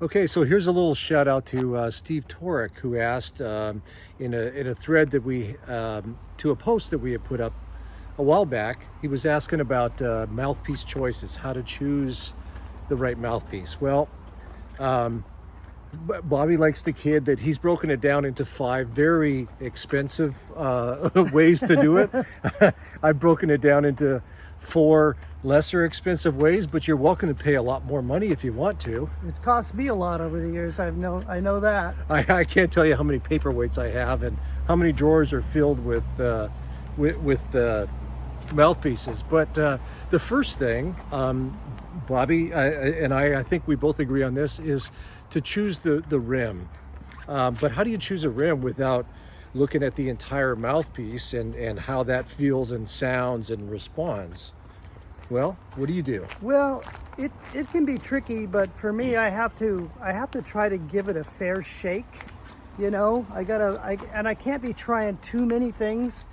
Okay, so here's a little shout out to Steve Torek, who asked in a thread that we to a post that we had put up a while back. He was asking about mouthpiece choices, how to choose the right mouthpiece. Well, Bobby likes to kid that he's broken it down into 5 very expensive ways to do it. I've broken it down into 4 lesser expensive ways, but you're welcome to pay a lot more money if you want to. It's cost me a lot over the years. I know that. I can't tell you how many paperweights I have and how many drawers are filled with mouthpieces. But the first thing, Bobby and I think we both agree on this, is to choose the rim. But how do you choose a rim without looking at the entire mouthpiece and how that feels and sounds and responds? Well, what do you do? Well, it can be tricky, but for me, I have to try to give it a fair shake. You know, I can't be trying too many things,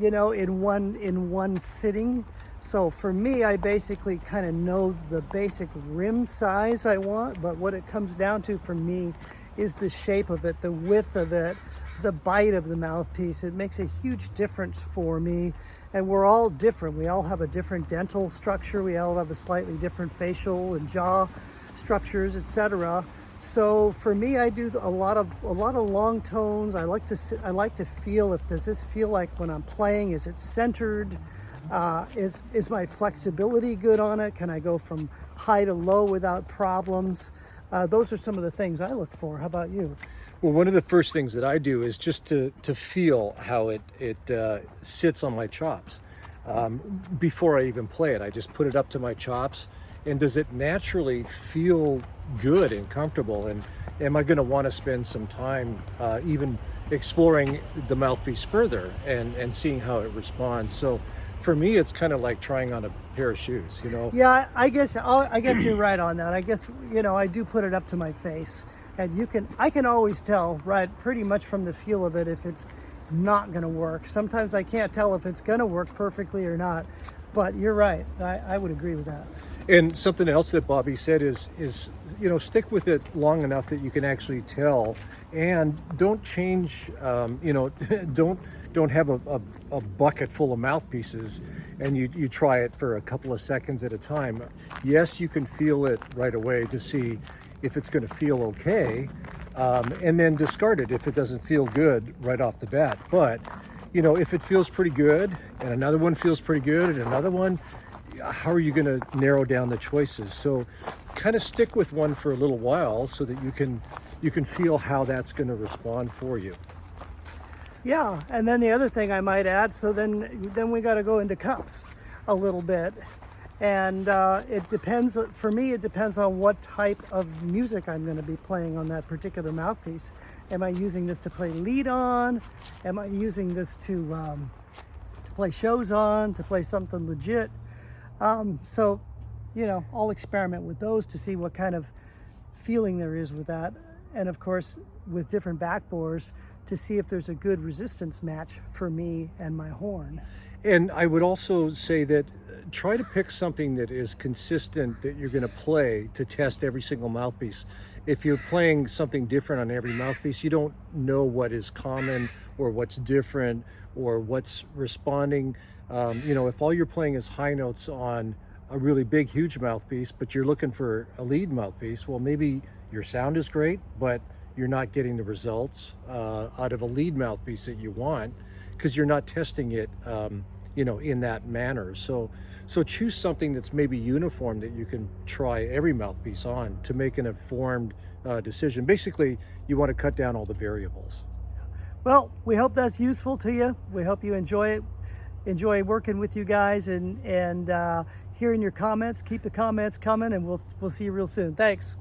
you know, in one sitting. So for me, I basically kind of know the basic rim size I want, but what it comes down to for me is the shape of it, the width of it, the bite of the mouthpiece. It makes a huge difference for me. And we're all different. We all have a different dental structure. We all have a slightly different facial and jaw structures, etc. So for me, I do a lot of long tones. I like to feel, does this feel like when I'm playing, is it centered? Is my flexibility good on it? Can I go from high to low without problems? Those are some of the things I look for. How about you? Well, one of the first things that I do is just to feel how it sits on my chops. Before I even play it, I just put it up to my chops, and does it naturally feel good and comfortable? And am I going to want to spend some time even exploring the mouthpiece further and seeing how it responds? So for me, it's kind of like trying on a pair of shoes, you know? Yeah, I guess you're right on that. I guess, you know, I do put it up to my face, and I can always tell, right, pretty much from the feel of it, if it's not going to work. Sometimes I can't tell if it's going to work perfectly or not, but you're right. I would agree with that. And something else that Bobby said is you know, stick with it long enough that you can actually tell, and don't change. You know, don't have a bucket full of mouthpieces, and you try it for a couple of seconds at a time. Yes, you can feel it right away to see if it's going to feel okay, and then discard it if it doesn't feel good right off the bat. But you know, if it feels pretty good, and another one feels pretty good, and another one, how are you going to narrow down the choices? So kind of stick with one for a little while so that you can feel how that's going to respond for you. Yeah, and then the other thing I might add, so then we got to go into cups a little bit. And it depends, for me, it depends on what type of music I'm going to be playing on that particular mouthpiece. Am I using this to play lead on? Am I using this to play shows on, to play something legit? So, you know, I'll experiment with those to see what kind of feeling there is with that. And of course, with different backbores, to see if there's a good resistance match for me and my horn. And I would also say that try to pick something that is consistent that you're going to play to test every single mouthpiece. If you're playing something different on every mouthpiece, you don't know what is common or what's different or what's responding. You know, if all you're playing is high notes on a really big, huge mouthpiece, but you're looking for a lead mouthpiece, well, maybe your sound is great, but you're not getting the results out of a lead mouthpiece that you want because you're not testing it, you know, in that manner. So choose something that's maybe uniform that you can try every mouthpiece on to make an informed decision. Basically, you want to cut down all the variables. Well, we hope that's useful to you. We hope you enjoy it. Enjoy working with you guys and hearing your comments. Keep the comments coming, and we'll see you real soon. Thanks.